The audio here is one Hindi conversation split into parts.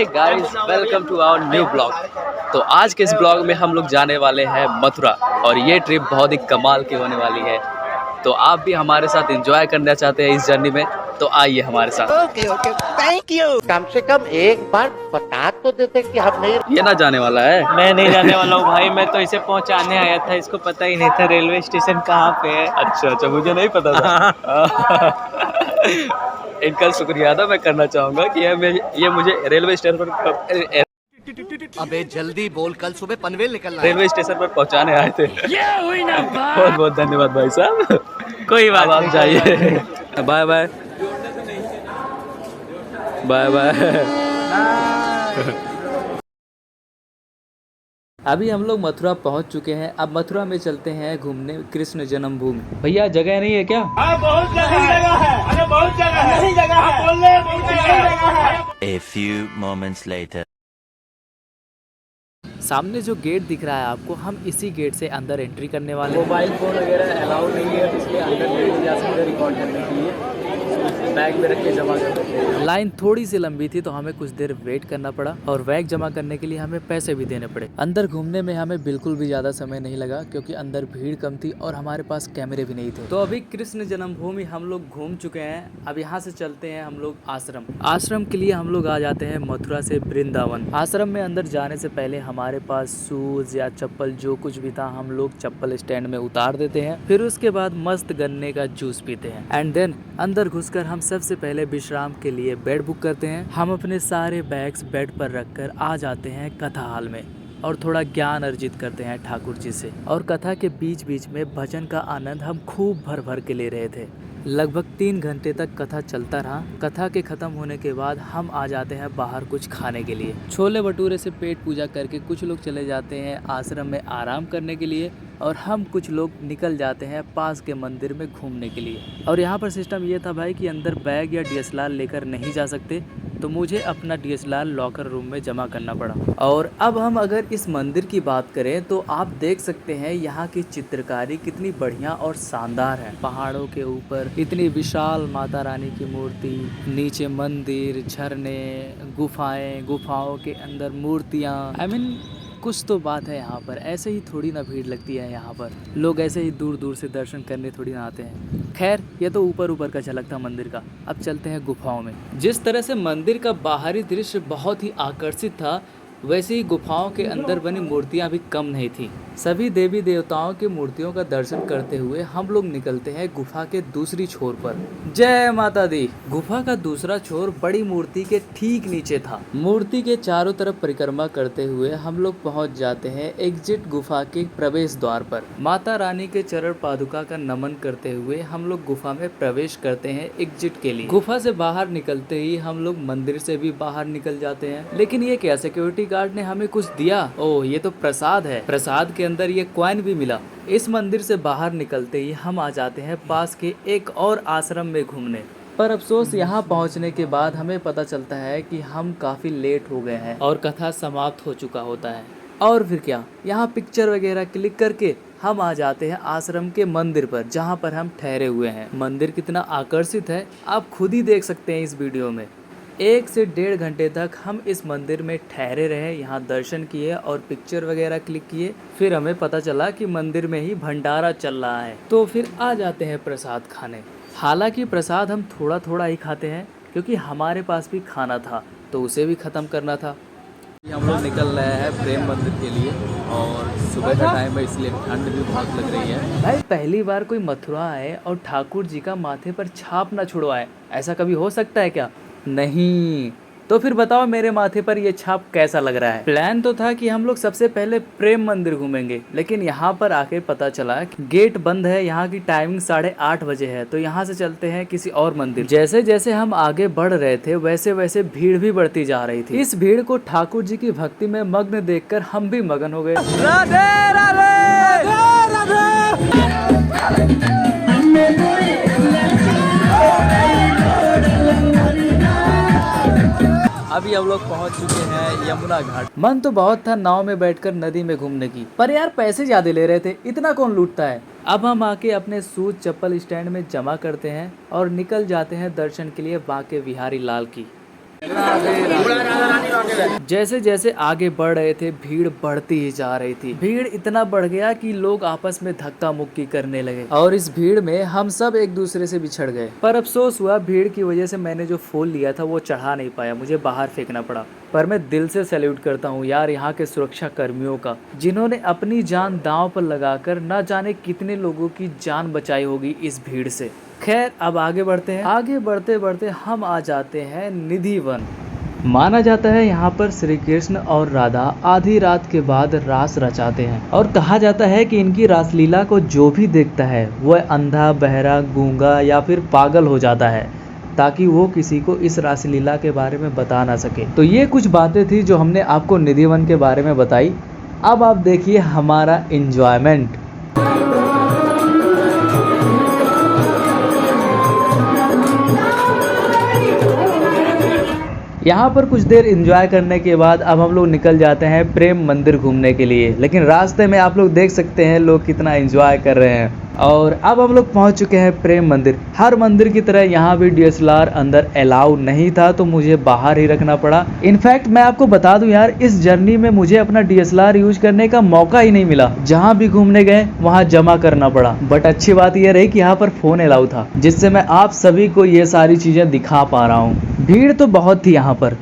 Hey guys, welcome to our new blog. तो आज के इस ब्लॉग में हम लोग जाने वाले हैं मथुरा और ये ट्रिप बहुत ही कमाल की होने वाली है। तो आप भी हमारे साथ एंजॉय करना चाहते हैं इस जर्नी में, तो आइए हमारे साथ। Okay okay thank you. कम से कम एक बार बता तो देते कि हम नहीं। ये ना जाने वाला है। मैं नहीं जाने वाला हूँ भाई, मैं तो इसे पहुंचाने आया था, इसको पता ही नहीं था रेलवे स्टेशन कहाँ पे है। अच्छा, मुझे नहीं पता था। इनका शुक्रिया अदा मैं करना चाहूँगा कि ये मुझे रेलवे स्टेशन पर अबे जल्दी बोल, कल सुबह पनवेल निकलना है। रेलवे स्टेशन पर पहुंचाने आए थे। बहुत बहुत धन्यवाद भाई साहब। कोई बात अब आप नहीं, जाइए। Bye bye bye bye. अभी हम लोग मथुरा पहुंच चुके हैं। अब मथुरा में चलते हैं घूमने कृष्ण जन्मभूमि। भैया जगह नहीं है क्या? बहुत जगह है। अरे बहुत जगह है, नहीं जगह है, बोल रहे बहुत जगह है। A few moments later. सामने जो गेट दिख रहा है आपको, हम इसी गेट से अंदर एंट्री करने वाले हैं। मोबाइल फोन वगैरह अलाउ नहीं है, इसलिए अंदर नहीं जा सकते रिकॉर्ड करने के लिए। बैग में रख के जमा कर सकते हैं। लाइन थोड़ी सी लंबी थी तो हमें कुछ देर वेट करना पड़ा और बैग जमा करने के लिए हमें पैसे भी देने पड़े। अंदर घूमने में हमें बिल्कुल भी ज्यादा समय नहीं लगा क्योंकि अंदर भीड़ कम थी और हमारे पास कैमरे भी नहीं थे। तो अभी कृष्ण जन्मभूमि हम लोग घूम चुके हैं। अब यहाँ से चलते हैं हम लोग आश्रम। आश्रम के लिए हम लोग आ जाते हैं मथुरा से वृंदावन। आश्रम में अंदर जाने से पहले हमारे पास शूज या चप्पल जो कुछ भी था हम लोग चप्पल स्टैंड में उतार देते हैं। फिर उसके बाद मस्त गन्ने का जूस पीते हैं एंड देन अंदर घुसकर हम सबसे पहले विश्राम के लिए बेड बुक करते हैं। हम अपने सारे बैग्स बेड पर रखकर आ जाते हैं कथा हॉल में और थोड़ा ज्ञान अर्जित करते हैं ठाकुर जी से। और कथा के बीच बीच में भजन का आनंद हम खूब भर भर के ले रहे थे। लगभग 3 घंटे तक कथा चलता रहा। कथा के खत्म होने के बाद हम आ जाते हैं बाहर कुछ खाने के लिए। छोले भटूरे से पेट पूजा करके कुछ लोग चले जाते हैं आश्रम में आराम करने के लिए और हम कुछ लोग निकल जाते हैं पास के मंदिर में घूमने के लिए। और यहाँ पर सिस्टम ये था भाई कि अंदर बैग या DSLR लेकर नहीं जा सकते, तो मुझे अपना DSLR लॉकर रूम में जमा करना पड़ा। और अब हम अगर इस मंदिर की बात करें तो आप देख सकते हैं यहाँ की चित्रकारी कितनी बढ़िया और शानदार है। पहाड़ों के ऊपर इतनी विशाल माता रानी की मूर्ति, नीचे मंदिर, झरने, गुफाएं, गुफाओं के अंदर मूर्तियाँ। आई मीन कुछ तो बात है यहाँ पर। ऐसे ही थोड़ी ना भीड़ लगती है यहाँ पर, लोग ऐसे ही दूर दूर से दर्शन करने थोड़ी ना आते हैं। खैर ये तो ऊपर ऊपर का झलक था मंदिर का। अब चलते हैं गुफाओं में। जिस तरह से मंदिर का बाहरी दृश्य बहुत ही आकर्षित था, वैसे ही गुफाओं के अंदर बनी मूर्तियां भी कम नहीं थी। सभी देवी देवताओं की मूर्तियों का दर्शन करते हुए हम लोग निकलते हैं गुफा के दूसरी छोर पर। जय माता दी। गुफा का दूसरा छोर बड़ी मूर्ति के ठीक नीचे था। मूर्ति के चारों तरफ परिक्रमा करते हुए हम लोग पहुंच जाते हैं एग्जिट गुफा के प्रवेश द्वार पर। माता रानी के चरण पादुका का नमन करते हुए हम लोग गुफा में प्रवेश करते हैं एग्जिट के लिए। गुफा से बाहर निकलते ही हम लोग मंदिर से भी बाहर निकल जाते हैं। लेकिन ये क्या, सिक्योरिटी गार्ड ने हमें कुछ दिया? ओह ये तो प्रसाद है। प्रसाद के अंदर ये कॉइन भी मिला। इस मंदिर से बाहर निकलते ही हम आ जाते हैं पास के एक और आश्रम में घूमने। पर अफसोस यहाँ पहुँचने के बाद हमें पता चलता है कि हम काफी लेट हो गए हैं और कथा समाप्त हो चुका होता है। और फिर क्या, यहाँ पिक्चर वगैरह क्लिक करके हम आ जाते हैं आश्रम के मंदिर पर जहाँ पर हम ठहरे हुए हैं। मंदिर कितना आकर्षित है आप खुद ही देख सकते हैं इस वीडियो में। 1 से 1.5 घंटे तक हम इस मंदिर में ठहरे रहे, यहाँ दर्शन किए और पिक्चर वगैरह क्लिक किए। फिर हमें पता चला कि मंदिर में ही भंडारा चल रहा है, तो फिर आ जाते हैं प्रसाद खाने। हालांकि प्रसाद हम थोड़ा थोड़ा ही खाते हैं क्योंकि हमारे पास भी खाना था तो उसे भी ख़त्म करना था। हम लोग निकल रहे हैं प्रेम मंदिर के लिए और सुबह का टाइम है इसलिए ठंड भी बहुत लग रही है। भाई पहली बार कोई मथुरा आए और ठाकुर जी का माथे पर छाप ना छुड़वाए, ऐसा कभी हो सकता है क्या? नहीं। तो फिर बताओ मेरे माथे पर ये छाप कैसा लग रहा है? प्लान तो था कि हम लोग सबसे पहले प्रेम मंदिर घूमेंगे, लेकिन यहाँ पर आके पता चला कि गेट बंद है। यहाँ की टाइमिंग 8:30 बजे है, तो यहाँ से चलते हैं किसी और मंदिर। जैसे जैसे हम आगे बढ़ रहे थे वैसे वैसे भीड़ भी बढ़ती जा रही थी। इस भीड़ को ठाकुर जी की भक्ति में मग्न देखकर हम भी मगन हो गए। राधे राधे राधे। अभी हम लोग पहुंच चुके हैं यमुना घाट। मन तो बहुत था नाव में बैठकर नदी में घूमने की, पर यार पैसे ज्यादा ले रहे थे, इतना कौन लूटता है। अब हम आके अपने शूज चप्पल स्टैंड में जमा करते हैं और निकल जाते हैं दर्शन के लिए बांके बिहारी लाल की। जैसे जैसे आगे बढ़ रहे थे भीड़ बढ़ती ही जा रही थी। भीड़ इतना बढ़ गया कि लोग आपस में धक्का मुक्की करने लगे और इस भीड़ में हम सब एक दूसरे से बिछड़ गए। पर अफसोस हुआ, भीड़ की वजह से मैंने जो फूल लिया था वो चढ़ा नहीं पाया, मुझे बाहर फेंकना पड़ा। पर मैं दिल से सैल्यूट करता हूँ यार यहाँ के सुरक्षा कर्मियों का, जिन्होंने अपनी जान दांव पर लगाकर न जाने कितने लोगों की जान बचाई होगी इस भीड़ से। खैर अब आगे बढ़ते हैं। आगे बढ़ते बढ़ते हम आ जाते हैं निधि वन। माना जाता है यहाँ पर श्री कृष्ण और राधा आधी रात के बाद रास रचाते हैं और कहा जाता है कि इनकी रासलीला को जो भी देखता है वह अंधा, बहरा, गूंगा या फिर पागल हो जाता है, ताकि वो किसी को इस रासलीला के बारे में बता ना सके। तो ये कुछ बातें थी जो हमने आपको निधि वन के बारे में बताई। अब आप देखिए हमारा एंजॉयमेंट। यहाँ पर कुछ देर एंजॉय करने के बाद अब हम लोग निकल जाते हैं प्रेम मंदिर घूमने के लिए। लेकिन रास्ते में आप लोग देख सकते हैं लोग कितना एंजॉय कर रहे हैं। और अब हम लोग पहुँच चुके हैं प्रेम मंदिर। हर मंदिर की तरह यहाँ भी DSLR अंदर अलाउ नहीं था, तो मुझे बाहर ही रखना पड़ा। इनफैक्ट मैं आपको बता दूं यार, इस जर्नी में मुझे अपना DSLR यूज करने का मौका ही नहीं मिला। जहाँ भी घूमने गए वहाँ जमा करना पड़ा। बट अच्छी बात यह रही कि यहाँ पर फोन अलाउ था, जिससे मैं आप सभी को ये सारी चीजें दिखा पा रहा हूँ। भीड़ तो बहुत थी यहाँ पर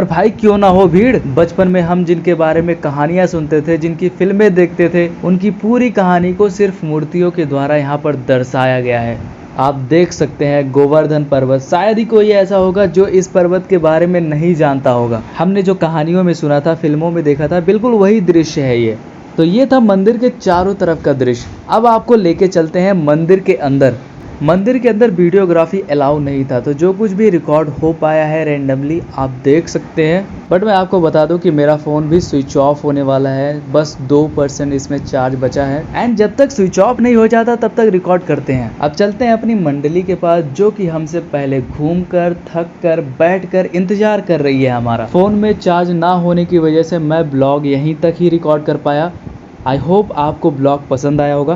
भाई क्यों ना हो भीड़। बचपन में हम जिनके बारे में कहानियां सुनते थे, जिनकी फिल्में देखते थे, उनकी पूरी कहानी को सिर्फ मूर्तियों के द्वारा यहाँ पर दर्शाया गया है। आप देख सकते हैं गोवर्धन पर्वत। शायद ही कोई ऐसा होगा जो इस पर्वत के बारे में नहीं जानता होगा। हमने जो कहानियों में सुना था, फिल्मों में देखा था, बिल्कुल वही दृश्य है ये। तो ये था मंदिर के चारों तरफ का दृश्य। अब आपको लेके चलते हैं मंदिर के अंदर। मंदिर के अंदर वीडियोग्राफी अलाउ नहीं था, तो जो कुछ भी रिकॉर्ड हो पाया है रैंडमली आप देख सकते हैं। बट मैं आपको बता दूं कि मेरा फ़ोन भी स्विच ऑफ होने वाला है। बस 2% इसमें चार्ज बचा है एंड जब तक स्विच ऑफ नहीं हो जाता तब तक रिकॉर्ड करते हैं। अब चलते हैं अपनी मंडली के पास, जो कि हमसे पहले घूमकर, थक कर, बैठ कर इंतजार कर रही है हमारा। फ़ोन में चार्ज ना होने की वजह से मैं ब्लॉग यहीं तक ही रिकॉर्ड कर पाया। आई होप आपको ब्लॉग पसंद आया होगा।